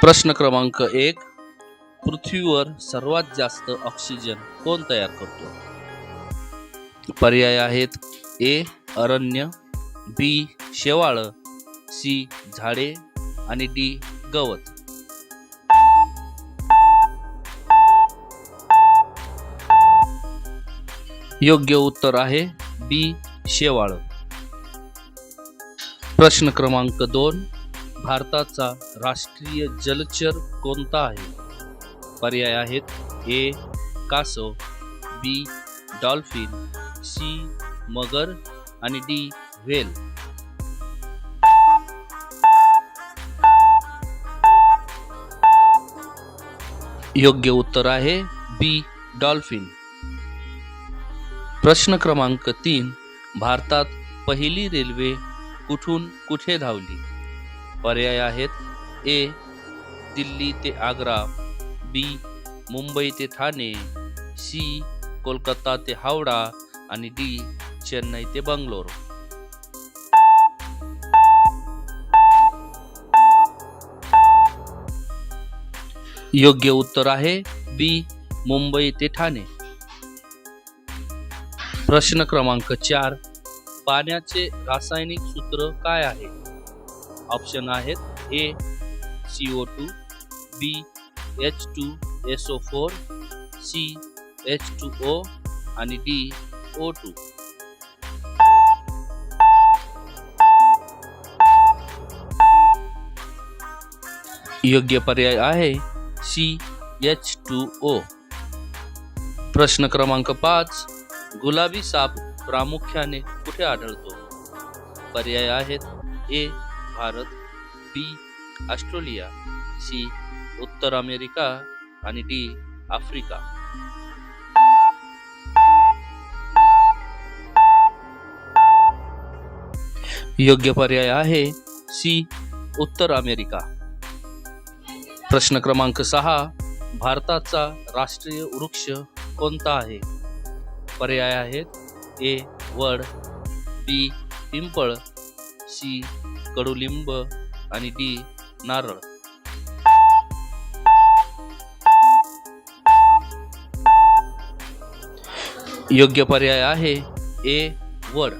प्रश्न क्रमांक 1. पृथ्वीवर सर्वात जास्त ऑक्सिजन कोण तयार करतो? पर्याय आहेत ए. अरण्य, बी. शेवाळ, सी. झाडे आणि डी. गवत. योग्य उत्तर आहे बी. शेवाळ. प्रश्न क्रमांक 2. भारताचा राष्ट्रीय जलचर कोणता आहे? पर्याय आहेत ए. कासव, बी. Dolphin, C. मगर आणि डी. व्हेल. योग्य उत्तर आहे बी. डॉल्फिन. प्रश्न क्रमांक 3. भारतात पहिली रेल्वे कुठून कुठे धावली? पर्याय आहेत ए. दिल्ली ते आग्रा, बी. मुंबई ते ठाणे, सी. कोलकाता ते हावडा आणि डी. चेन्नई ते बंगलोर. योग्य उत्तर आहे बी. मुंबई ते ठाणे. प्रश्न क्रमांक 4. पाण्याचे रासायनिक सूत्र काय आहे? ऑप्शन आहेत ए. CO2, बी. H2SO4, C. H2O आणि डी. O2. योग्य पर्याय आहे सी. H2O. प्रश्न क्रमांक 5. गुलाबी साप प्रामुख्याने कुठे आढळतो? पर्याय आहेत A. Bharat, B. Australia, C. उत्तर अमेरिका आणि डी. आफ्रिका. योग्य पर्याय आहे सी. उत्तर अमेरिका. प्रश्न क्रमांक 6. भारताचा राष्ट्रीय वृक्ष कोणता आहे? पर्याय आहेत ए. वड, बी. पिंपळ, सी. कडुलिंब आणि डी. नारळ. योग्य पर्याय आहे ए. वड.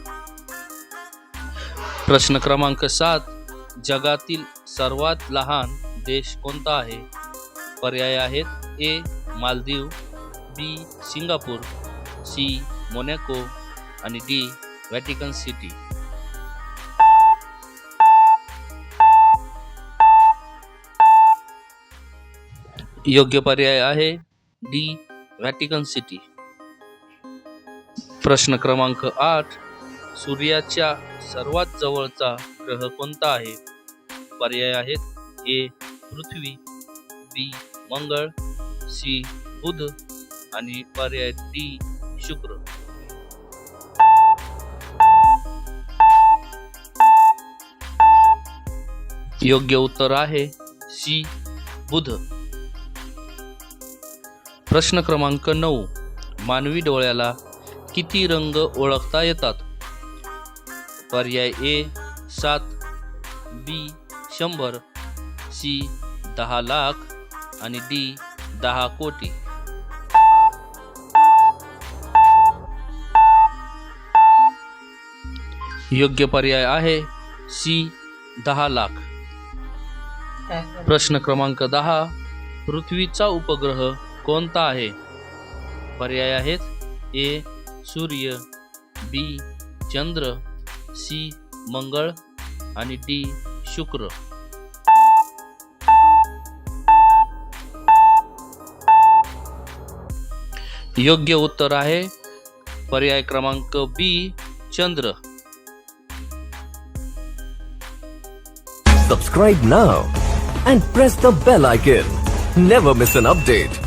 प्रश्न क्रमांक 7. जगातील सर्वात लहान देश कोणता आहे? पर्याय आहेत A. Maldives, B. Singapore, C. Monaco आणि डी. Vatican City. योग्य पर्याय आहे डी. Vatican city. प्रश्न क्रमांक 8. सूर्याच्या सर्वात जवळचा ग्रह कोणता आहे? पर्याय आहेत ए. पृथ्वी, बी. मंगळ, सी. बुध आणि पर्याय डी. शुक्र. योग्य उत्तर आहे सी. बुध. प्रश्न क्रमांक 9. मानवी डोळ्याला किती रंग ओळखता येतात? पर्याय ए. 7, बी. 100, सी. 10 लाख आणि डी. 10 कोटी. योग्य पर्याय आहे सी. 10 लाख. प्रश्न क्रमांक 10. पृथ्वीचा उपग्रह कोणता आहे? पर्याय आहेत ए. सूर्य, बी. चंद्र, सी. मंगळ आणि डी. शुक्र. योग्य उत्तर आहे पर्याय क्रमांक बी. चंद्र. Subscribe now and press the bell icon. Never miss an update.